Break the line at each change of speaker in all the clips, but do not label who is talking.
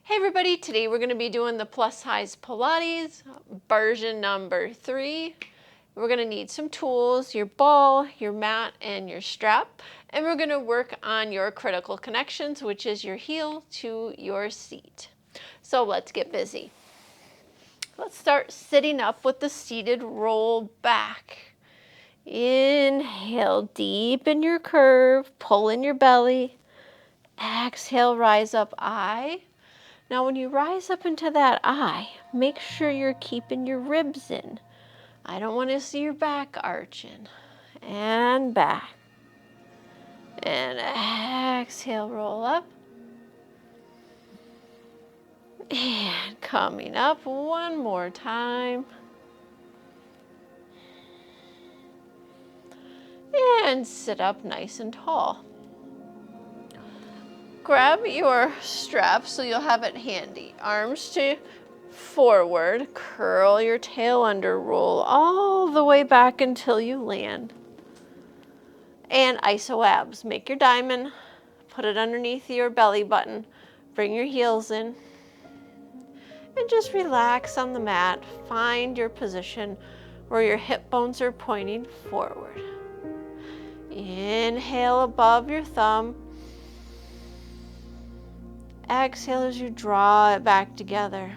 Hey everybody, today we're going to be doing the Plus Size Pilates version number 3. We're going to need some tools, your ball, your mat, and your strap. And we're going to work on your critical connections, which is your heel to your seat. So let's get busy. Let's start sitting up with the seated roll back. Inhale, deepen your curve, pull in your belly. Exhale, rise up, I. Now when you rise up into that I, make sure you're keeping your ribs in. I don't want to see your back arching. And back. And exhale, roll up. And coming up one more time. And sit up nice and tall. Grab your strap so you'll have it handy. Arms to forward, curl your tail under, roll all the way back until you land. And iso abs. Make your diamond, put it underneath your belly button, bring your heels in, and just relax on the mat. Find your position where your hip bones are pointing forward. Inhale above your thumb. Exhale as you draw it back together.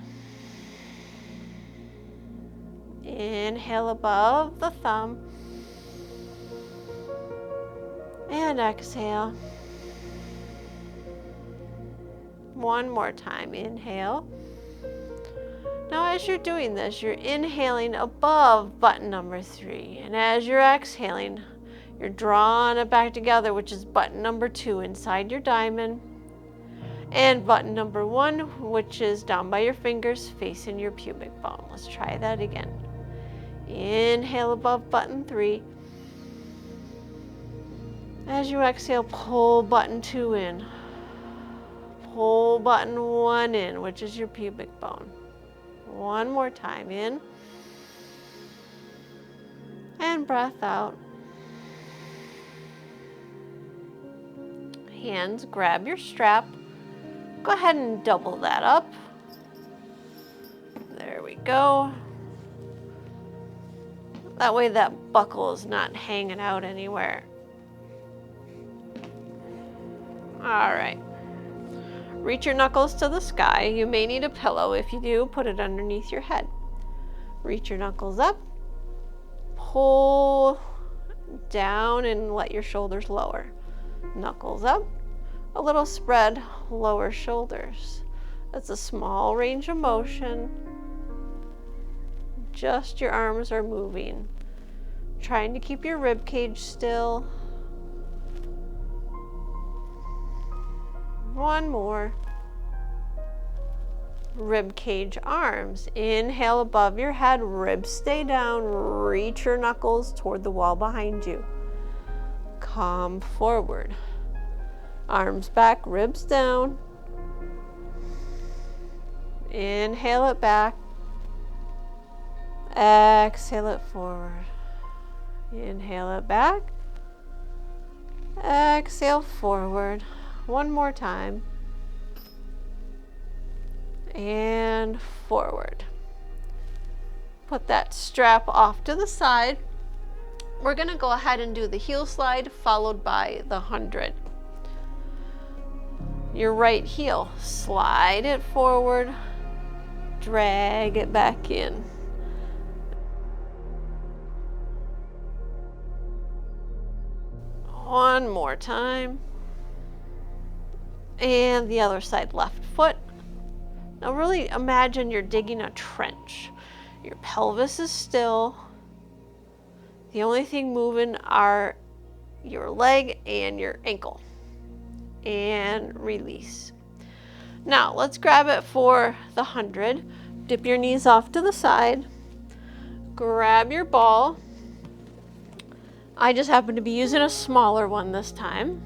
Inhale above the thumb. And exhale. One more time. Inhale. Now as you're doing this, you're inhaling above button number 3. And as you're exhaling, you're drawing it back together, which is button number 2 inside your diamond. And button number 1, which is down by your fingers facing your pubic bone. Let's try that again. Inhale above button 3. As you exhale, pull button 2 in. Pull button 1 in, which is your pubic bone. One more time, in. And breath out. Hands grab your strap. Go ahead and double that up. There we go. That way that buckle is not hanging out anywhere. All right. Reach your knuckles to the sky. You may need a pillow. If you do, put it underneath your head. Reach your knuckles up. Pull down and let your shoulders lower. Knuckles up. A little spread, lower shoulders. That's a small range of motion. Just your arms are moving. Trying to keep your rib cage still. One more. Rib cage arms. Inhale above your head, ribs stay down. Reach your knuckles toward the wall behind you. Come forward. Arms back, ribs down. Inhale it back. Exhale it forward. Inhale it back. Exhale forward. One more time. And forward. Put that strap off to the side. We're going to go ahead and do the heel slide followed by the 100. Your right heel, slide it forward, drag it back in. One more time. And the other side, left foot. Now really imagine you're digging a trench. Your pelvis is still. The only thing moving are your leg and your ankle. And release. Now let's grab it for the 100. Dip your knees off to the side. Grab your ball. I just happen to be using a smaller one this time.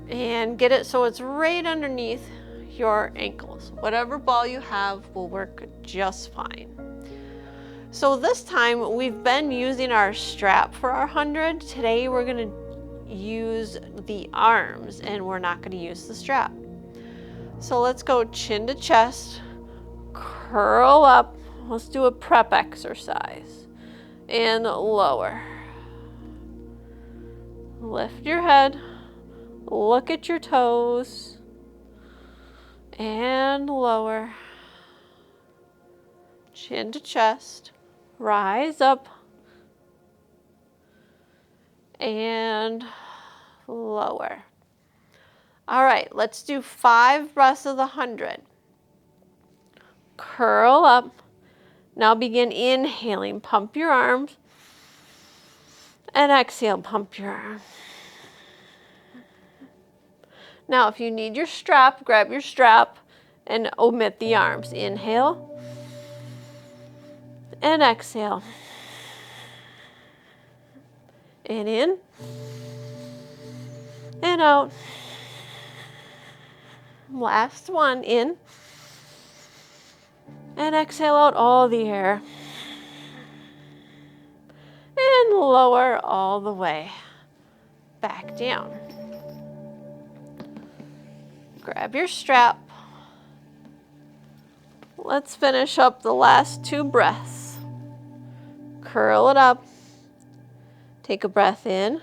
And get it so it's right underneath your ankles. Whatever ball you have will work just fine. So this time we've been using our strap for our 100. Today we're going to use the arms and we're not going to use the strap. So let's go chin to chest, curl up. Let's do a prep exercise. And lower. Lift your head, look at your toes, and lower. Chin to chest, rise up, and lower. All right, let's do 5 breaths of the 100. Curl up. Now begin inhaling, pump your arms, and exhale, pump your arms. Now, if you need your strap, grab your strap and omit the arms. Inhale and exhale. And in and out. Last one, in and exhale out all the air. And lower all the way. Back down. Grab your strap. Let's finish up the last 2 breaths. Curl it up. Take a breath in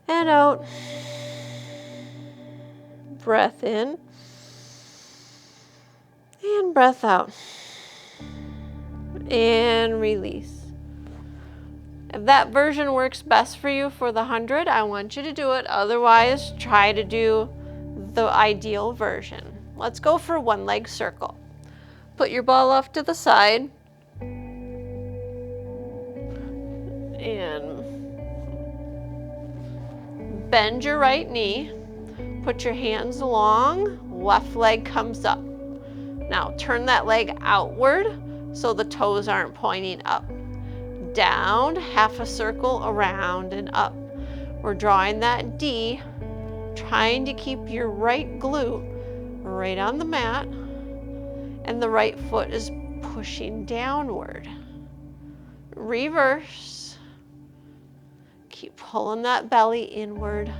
and out. Breath in and breath out. And release. If that version works best for you for the 100, I want you to do it. Otherwise, try to do the ideal version. Let's go for 1 leg circle. Put your ball off to the side. And bend your right knee. Put your hands long. Left leg comes up. Now turn that leg outward so the toes aren't pointing up. Down, half a circle, around and up. We're drawing that D, trying to keep your right glute right on the mat, and the right foot is pushing downward. Reverse. Keep pulling that belly inward.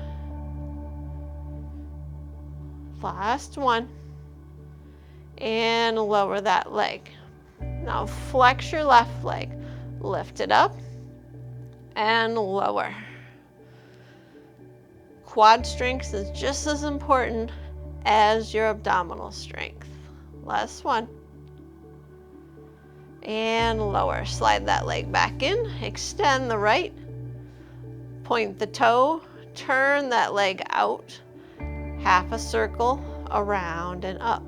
Last one. And lower that leg. Now flex your left leg. Lift it up and lower. Quad strength is just as important as your abdominal strength. Last one. And lower. Slide that leg back in. Extend the right. Point the toe. Turn that leg out. Half a circle, around and up.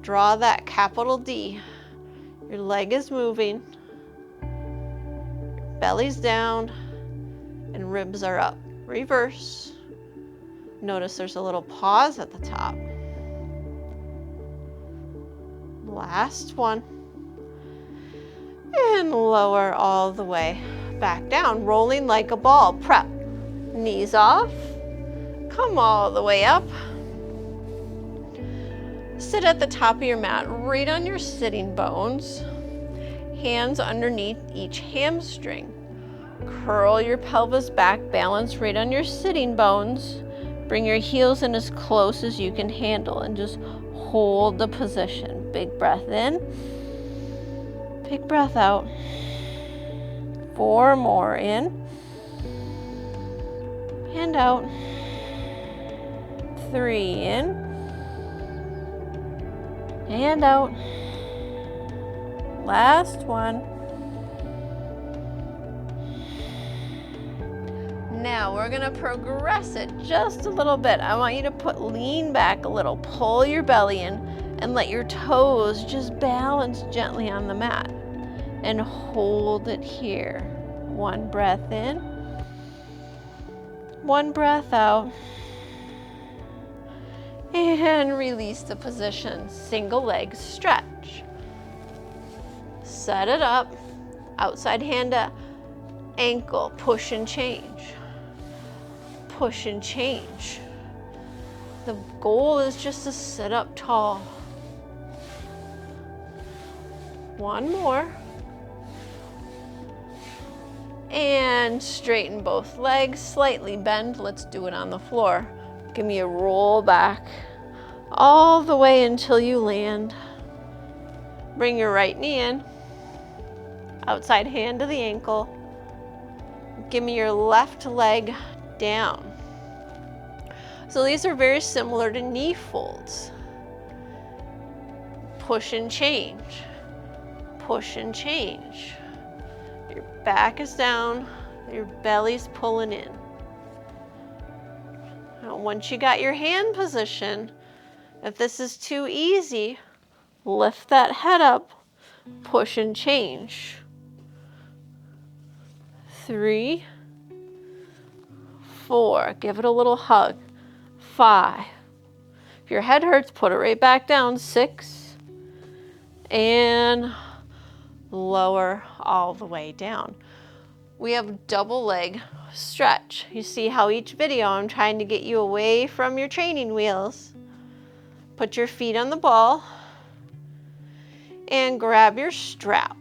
Draw that capital D. Your leg is moving. Belly's down and ribs are up. Reverse. Notice there's a little pause at the top. Last one. And lower all the way back down, rolling like a ball. Prep. Knees off. Come all the way up. Sit at the top of your mat, right on your sitting bones. Hands underneath each hamstring. Curl your pelvis back, balance right on your sitting bones. Bring your heels in as close as you can handle and just hold the position. Big breath in. Big breath out. 4 more in. And out. 3 in. And out. Last one. Now we're gonna progress it just a little bit. I want you to lean back a little, pull your belly in, and let your toes just balance gently on the mat. And hold it here. 1 breath in. 1 breath out. And release the position. Single leg stretch. Set it up. Outside hand to ankle. Push and change. Push and change. The goal is just to sit up tall. 1 more. And straighten both legs. Slightly bend. Let's do it on the floor. Give me a roll back all the way until you land. Bring your right knee in, outside hand to the ankle. Give me your left leg down. So these are very similar to knee folds. Push and change, push and change. Your back is down, your belly's pulling in. Now, once you got your hand position, if this is too easy, lift that head up, push and change. 3, 4, give it a little hug. 5, if your head hurts, put it right back down. 6, and lower all the way down. We have double leg stretch. You see how each video I'm trying to get you away from your training wheels. Put your feet on the ball and grab your strap.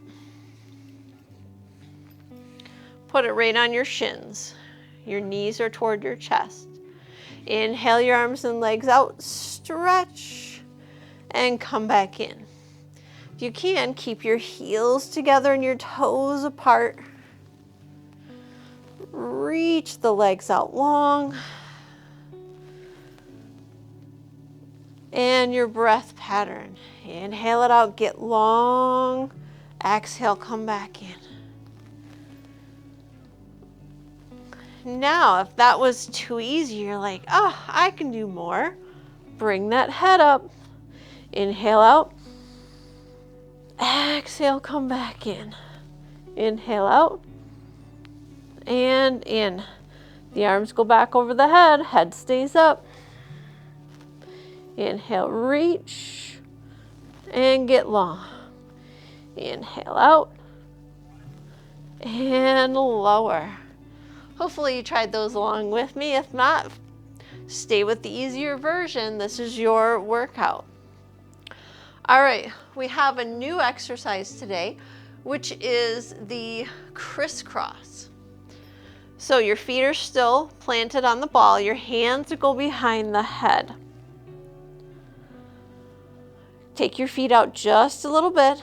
Put it right on your shins. Your knees are toward your chest. Inhale your arms and legs out, stretch, and come back in. If you can, keep your heels together and your toes apart. Reach the legs out long. And your breath pattern. Inhale it out, get long. Exhale, come back in. Now, if that was too easy, you're like, oh, I can do more. Bring that head up. Inhale out. Exhale, come back in. Inhale out. And in. The arms go back over the head. Head stays up. Inhale, reach. And get long. Inhale out. And lower. Hopefully you tried those along with me. If not, stay with the easier version. This is your workout. All right, we have a new exercise today, which is the crisscross. So your feet are still planted on the ball. Your hands go behind the head. Take your feet out just a little bit.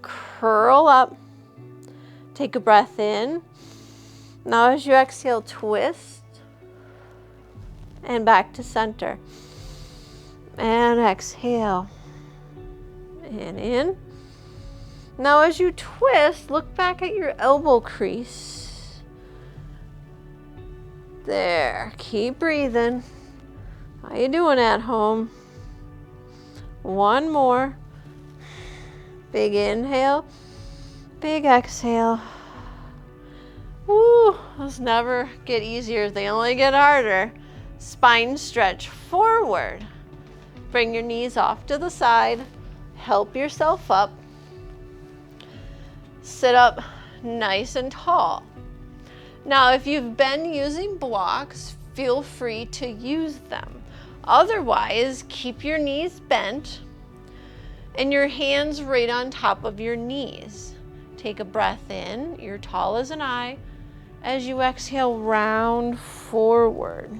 Curl up. Take a breath in. Now as you exhale, twist. And back to center. And exhale. And in. Now as you twist, look back at your elbow crease. There. Keep breathing. How you doing at home? One more. Big inhale. Big exhale. Woo, those never get easier. They only get harder. Spine stretch forward. Bring your knees off to the side. Help yourself up. Sit up nice and tall. Now, if you've been using blocks, feel free to use them. Otherwise, keep your knees bent and your hands right on top of your knees. Take a breath in, you're tall as an eye. As you exhale, round forward.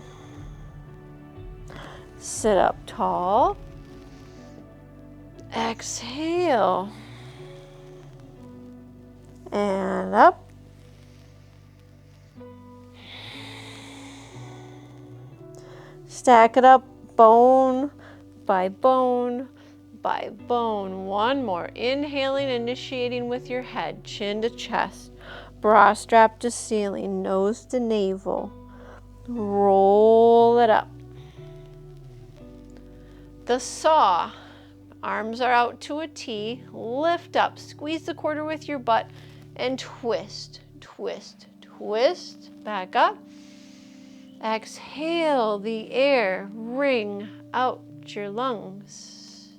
Sit up tall. Exhale. And up. Stack it up, bone by bone by bone. One more. Inhaling, initiating with your head, chin to chest, bra strap to ceiling, nose to navel. Roll it up. The saw. Arms are out to a T. Lift up. Squeeze the quarter with your butt and twist, twist, twist. Back up. Exhale the air. Wring out your lungs.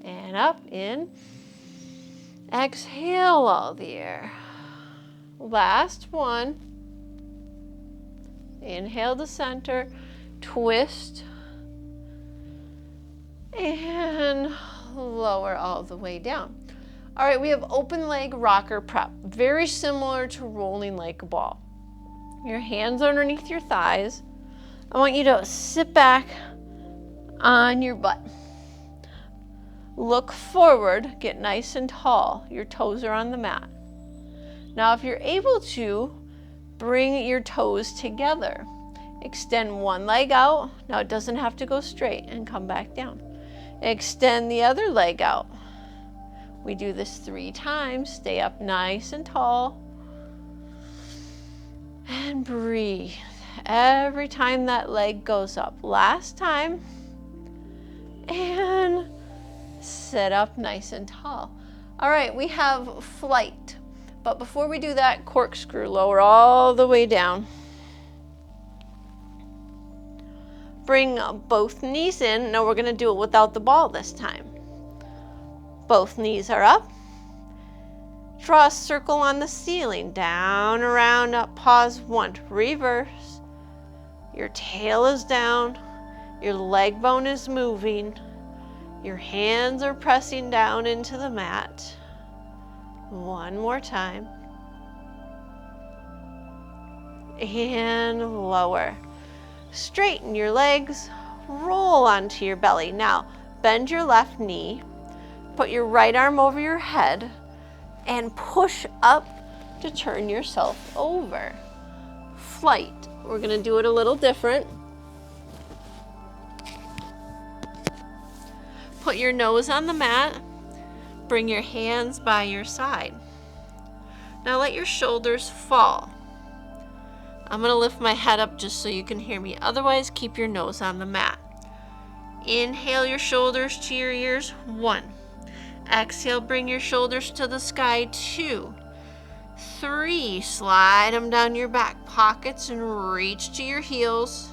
And up, in. Exhale all the air. Last one. Inhale to center. Twist. And lower all the way down. All right, we have open leg rocker prep. Very similar to rolling like a ball. Your hands underneath your thighs. I want you to sit back, on your butt. Look forward, get nice and tall. Your toes are on the mat. Now, if you're able to, bring your toes together. Extend one leg out. Now, it doesn't have to go straight, and come back down. Extend the other leg out. We do this 3 times. Stay up nice and tall. And breathe. Every time that leg goes up. Last time. And sit up nice and tall. All right, we have flight. But before we do that, corkscrew, lower all the way down. Bring both knees in. Now we're going to do it without the ball this time. Both knees are up. Draw a circle on the ceiling. Down, around, up, pause, 1. Reverse. Your tail is down. Your leg bone is moving. Your hands are pressing down into the mat. 1 more time. And lower. Straighten your legs. Roll onto your belly. Now, bend your left knee. Put your right arm over your head. And push up to turn yourself over. Flight. We're going to do it a little different. Put your nose on the mat. Bring your hands by your side. Now let your shoulders fall. I'm going to lift my head up just so you can hear me. Otherwise, keep your nose on the mat. Inhale your shoulders to your ears. 1. Exhale, bring your shoulders to the sky. 2. 3. Slide them down your back pockets and reach to your heels.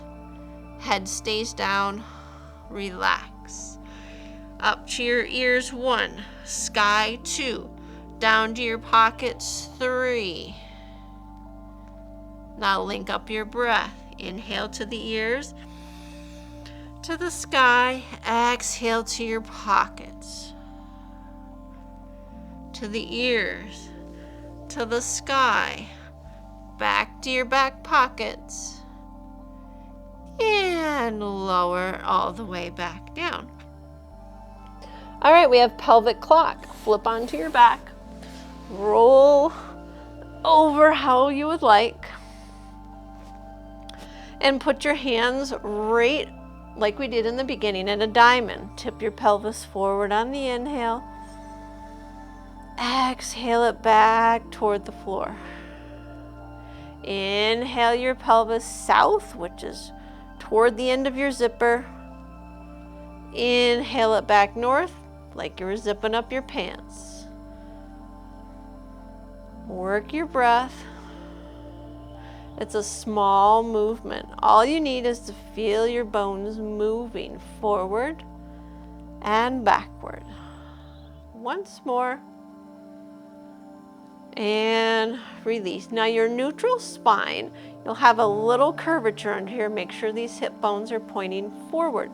Head stays down. Relax. Up to your ears. 1. Sky. 2. Down to your pockets. 3. Now link up your breath. Inhale to the ears, to the sky. Exhale to your pockets, to the ears, to the sky. Back to your back pockets. And lower all the way back down. All right, we have pelvic clock. Flip onto your back. Roll over how you would like. And put your hands right like we did in the beginning in a diamond. Tip your pelvis forward on the inhale. Exhale it back toward the floor. Inhale your pelvis south, which is toward the end of your zipper. Inhale it back north, like you were zipping up your pants. Work your breath. It's a small movement. All you need is to feel your bones moving forward and backward. Once more. And release. Now your neutral spine, you'll have a little curvature under here. Make sure these hip bones are pointing forward.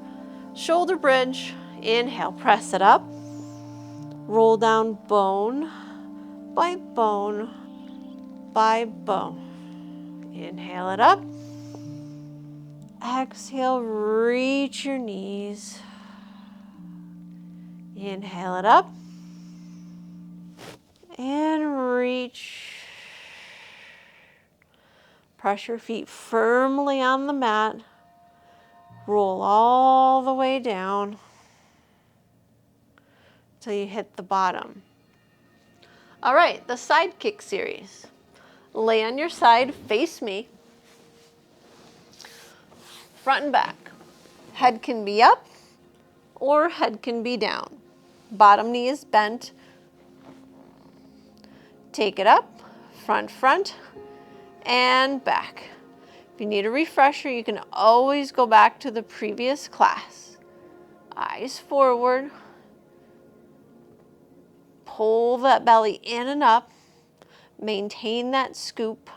Shoulder bridge. Inhale, press it up. Roll down bone by bone by bone. Inhale it up. Exhale, reach your knees. Inhale it up. And reach. Press your feet firmly on the mat. Roll all the way down till you hit the bottom. All right, the side kick series. Lay on your side, face me. Front and back. Head can be up or head can be down. Bottom knee is bent. Take it up, front, and back. If you need a refresher, you can always go back to the previous class. Eyes forward. Pull that belly in and up. Maintain that scoop.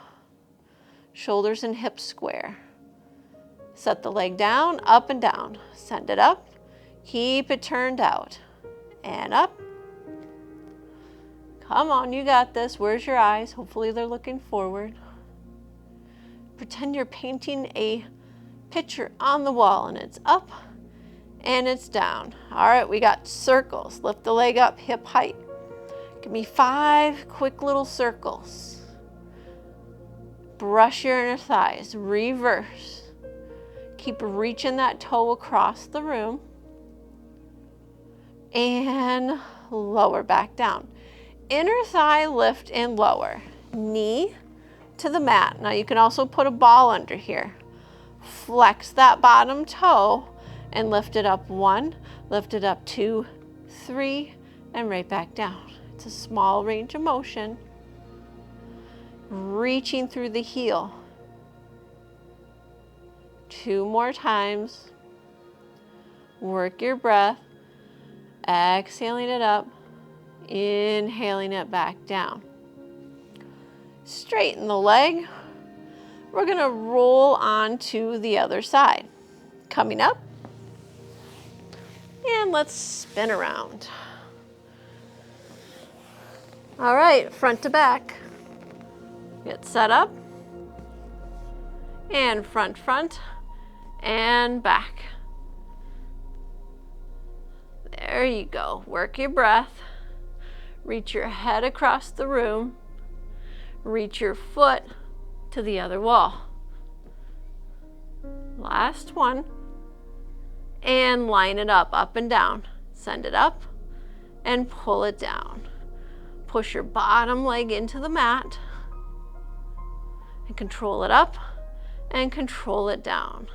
Shoulders and hips square. Set the leg down, up and down. Send it up. Keep it turned out. And up. Come on, you got this. Where's your eyes? Hopefully they're looking forward. Pretend you're painting a picture on the wall and it's up and it's down. All right, we got circles. Lift the leg up, hip height. Give me 5 quick little circles. Brush your inner thighs, reverse. Keep reaching that toe across the room. And lower back down. Inner thigh lift and lower. Knee to the mat. Now you can also put a ball under here. Flex that bottom toe and lift it up 1, lift it up 2, 3, and right back down. It's a small range of motion. Reaching through the heel. 2 more times. Work your breath. Exhaling it up. Inhaling it back down. Straighten the leg. We're going to roll onto the other side. Coming up. And let's spin around. All right, front to back. Get set up. And front, front, and back. There you go. Work your breath. Reach your head across the room. Reach your foot to the other wall. Last one. And line it up and down. Send it up and pull it down. Push your bottom leg into the mat and control it up and control it down.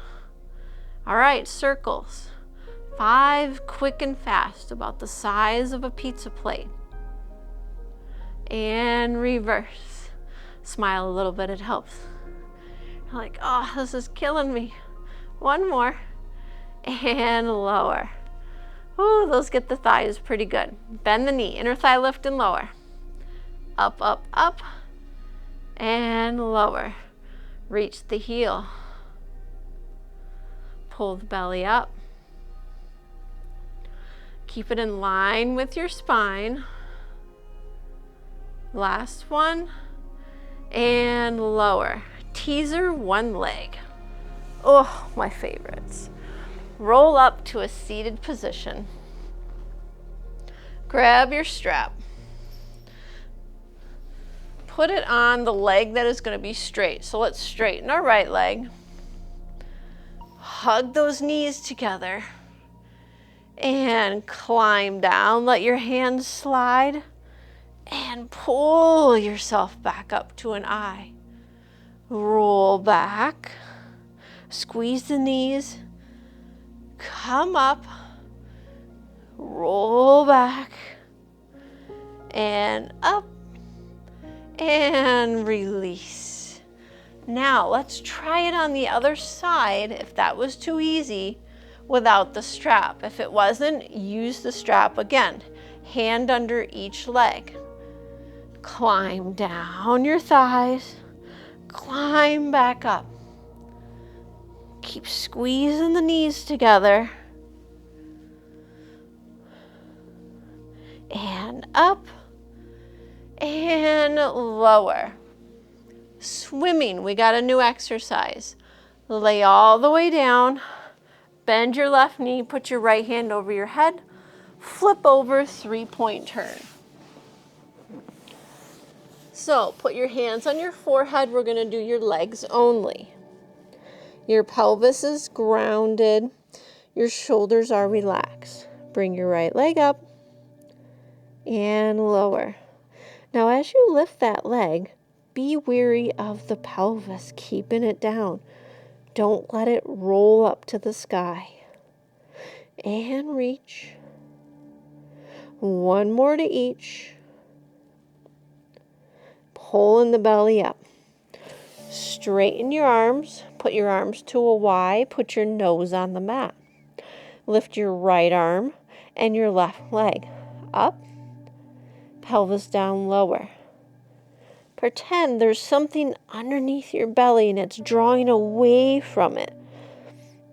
All right, circles. 5 quick and fast, about the size of a pizza plate. And reverse. Smile a little bit, it helps. You're like, oh, this is killing me. 1 more. And lower. Ooh, those get the thighs pretty good. Bend the knee, inner thigh lift and lower. Up, up, up, and lower. Reach the heel. Pull the belly up. Keep it in line with your spine. Last one, and lower. Teaser 1 leg. Oh, my favorites. Roll up to a seated position. Grab your strap. Put it on the leg that is going to be straight. So let's straighten our right leg. Hug those knees together. And climb down. Let your hands slide. And pull yourself back up to an I. Roll back. Squeeze the knees. Come up. Roll back. And up. And release. Now let's try it on the other side if that was too easy without the strap. If it wasn't, use the strap again. Hand under each leg. Climb down your thighs. Climb back up. Keep squeezing the knees together. And up. And lower. Swimming, we got a new exercise. Lay all the way down. Bend your left knee, put your right hand over your head. Flip over, 3-point turn. So put your hands on your forehead. We're going to do your legs only. Your pelvis is grounded. Your shoulders are relaxed. Bring your right leg up and lower. Now as you lift that leg, be wary of the pelvis, keeping it down. Don't let it roll up to the sky. And reach. 1 more to each. Pulling the belly up. Straighten your arms. Put your arms to a Y. Put your nose on the mat. Lift your right arm and your left leg up. Pelvis down lower. Pretend there's something underneath your belly and it's drawing away from it.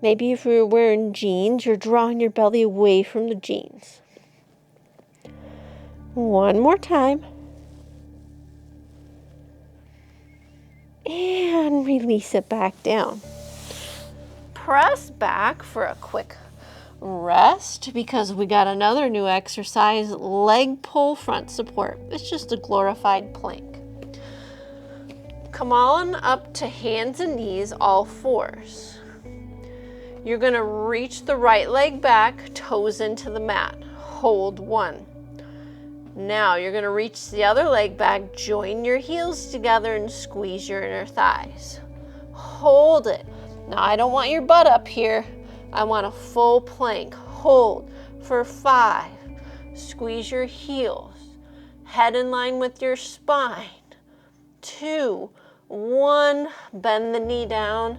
Maybe if you're wearing jeans, you're drawing your belly away from the jeans. 1 more time. And release it back down. Press back for a quick Rest, because we got another new exercise, leg pull front support. It's just a glorified plank. Come on up to hands and knees, all fours. You're gonna reach the right leg back, toes into the mat. Hold 1. Now you're gonna reach the other leg back, join your heels together and squeeze your inner thighs. Hold it. Now I don't want your butt up here. I want a full plank. Hold for 5. Squeeze your heels. Head in line with your spine. 2, 1. Bend the knee down.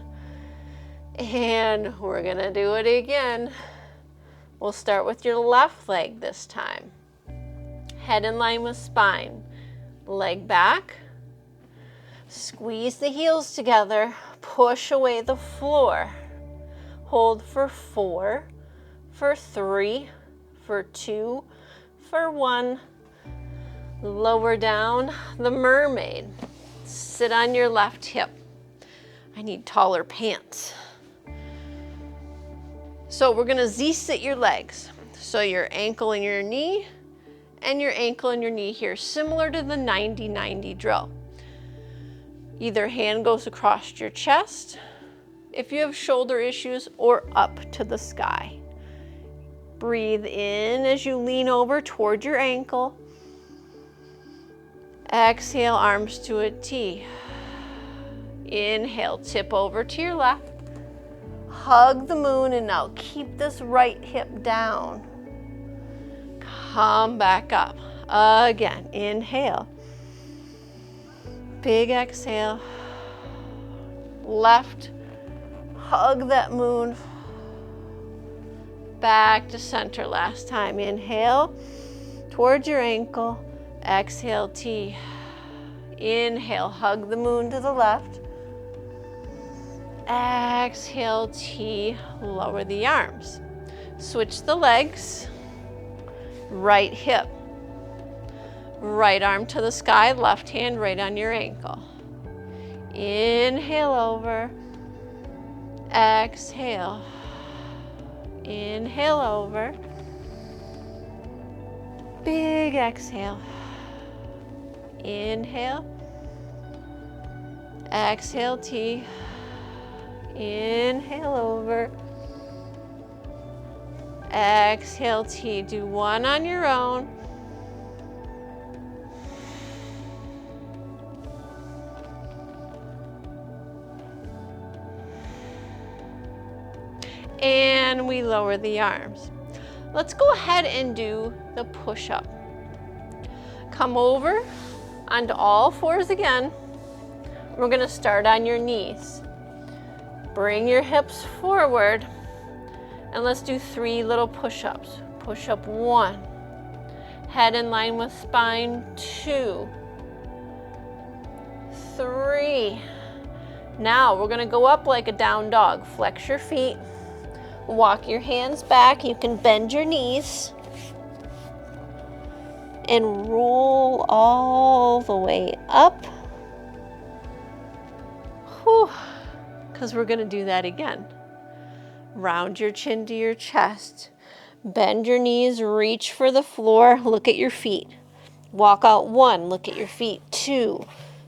And we're gonna do it again. We'll start with your left leg this time. Head in line with spine. Leg back. Squeeze the heels together. Push away the floor. Hold for 4, for 3, for 2, for 1. Lower down the mermaid. Sit on your left hip. I need taller pants. So we're gonna Z-sit your legs. So your ankle and your knee, and your ankle and your knee here, similar to the 90-90 drill. Either hand goes across your chest, if you have shoulder issues, or up to the sky. Breathe in as you lean over toward your ankle. Exhale, arms to a T. Inhale, tip over to your left. Hug the moon, and now keep this right hip down. Come back up. Again, inhale. Big exhale. Left, hug that moon. Back to center last time. Inhale, towards your ankle. Exhale, T. Inhale, hug the moon to the left. Exhale, T, lower the arms. Switch the legs. Right hip. Right arm to the sky, left hand right on your ankle. Inhale over. Exhale. Inhale over. Big exhale. Inhale. Exhale, T. Inhale over. Exhale, T. Do 1 on your own. And we lower the arms. Let's go ahead and do the push-up. Come over onto all fours again. We're gonna start on your knees. Bring your hips forward, and let's do 3 little push-ups. Push-up 1, head in line with spine, 2, 3. Now we're gonna go up like a down dog. Flex your feet, walk your hands back. You can bend your knees and roll all the way up. Whew. Because we're going to do that again. Round your chin to your chest. Bend your knees, reach for the floor, look at your feet. Walk out 1, look at your feet. 2,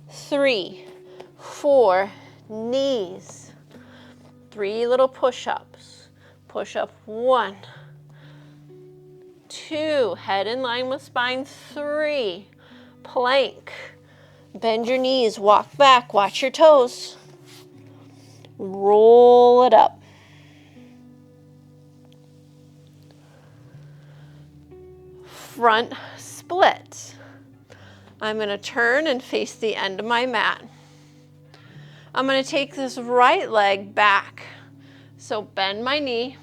3, 4, knees. 3 little push-ups. Push up 1, 2, head in line with spine. 3, plank. Bend your knees, walk back, watch your toes. Roll it up. Front split. I'm going to turn and face the end of my mat. I'm going to take this right leg back. So bend my knee,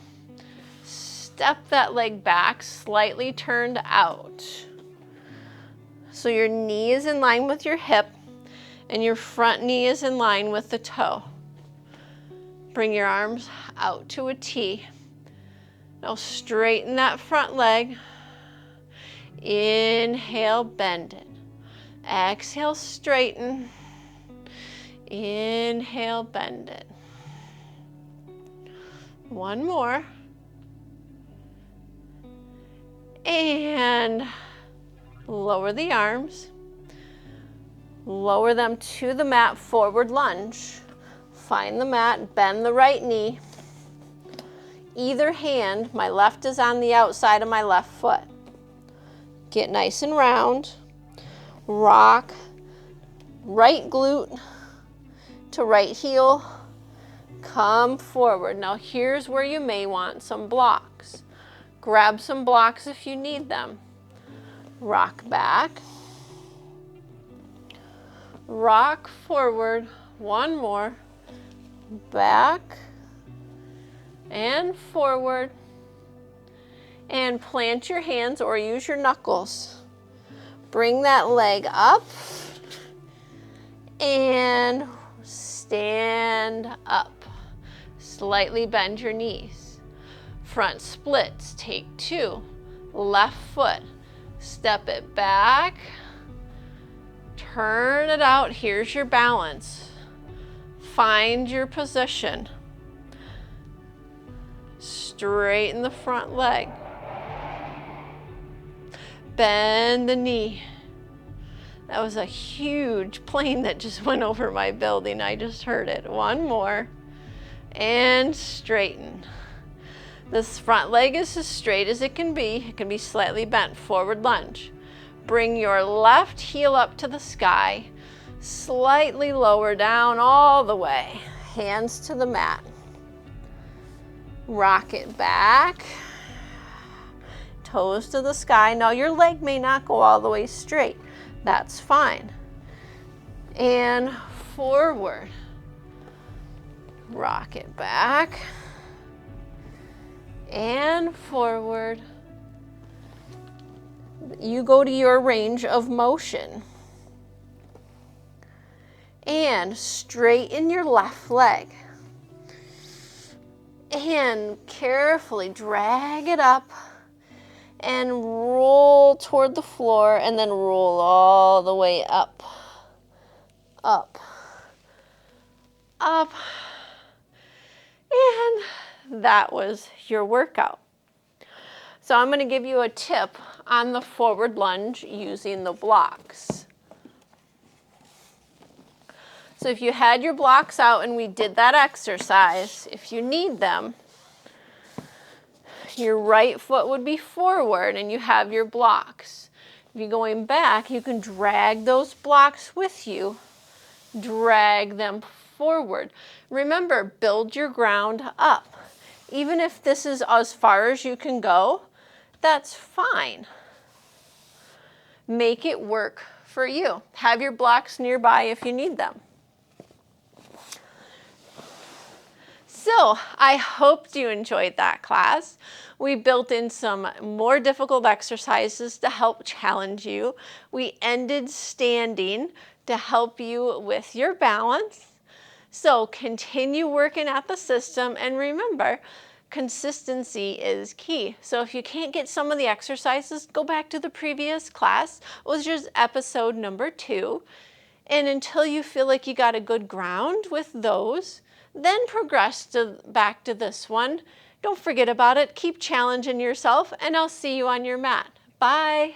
step that leg back, slightly turned out. So your knee is in line with your hip and your front knee is in line with the toe. Bring your arms out to a T. Now straighten that front leg. Inhale, bend it. Exhale, straighten. Inhale, bend it. 1 more. And lower the arms. Lower them to the mat, forward lunge. Find the mat, bend the right knee. Either hand, my left is on the outside of my left foot. Get nice and round. Rock right glute to right heel. Come forward. Now here's where you may want some blocks. Grab some blocks if you need them. Rock back. Rock forward. One more. Back and forward. And plant your hands or use your knuckles. Bring that leg up and stand up. Slightly bend your knees. Front splits, take 2. Left foot, step it back. Turn it out. Here's your balance. Find your position. Straighten the front leg. Bend the knee. That was a huge plane that just went over my building. I just heard it. One more. And straighten. This front leg is as straight as it can be. It can be slightly bent. Forward lunge. Bring your left heel up to the sky. Slightly lower down all the way. Hands to the mat. Rock it back. Toes to the sky. Now your leg may not go all the way straight. That's fine. And forward. Rock it back. And forward. You go to your range of motion. And straighten your left leg. And carefully drag it up and roll toward the floor and then roll all the way up, up, up. And that was your workout. So I'm going to give you a tip on the forward lunge using the blocks. So if you had your blocks out and we did that exercise, if you need them, your right foot would be forward and you have your blocks. If you're going back, you can drag those blocks with you. Drag them forward. Remember, build your ground up. Even if this is as far as you can go, that's fine. Make it work for you. Have your blocks nearby if you need them. So I hope you enjoyed that class. We built in some more difficult exercises to help challenge you. We ended standing to help you with your balance. So continue working at the system, and remember, consistency is key. So if you can't get some of the exercises, go back to the previous class, which is episode number 2. And until you feel like you got a good ground with those, then progress back to this one. Don't forget about it. Keep challenging yourself, and I'll see you on your mat. Bye.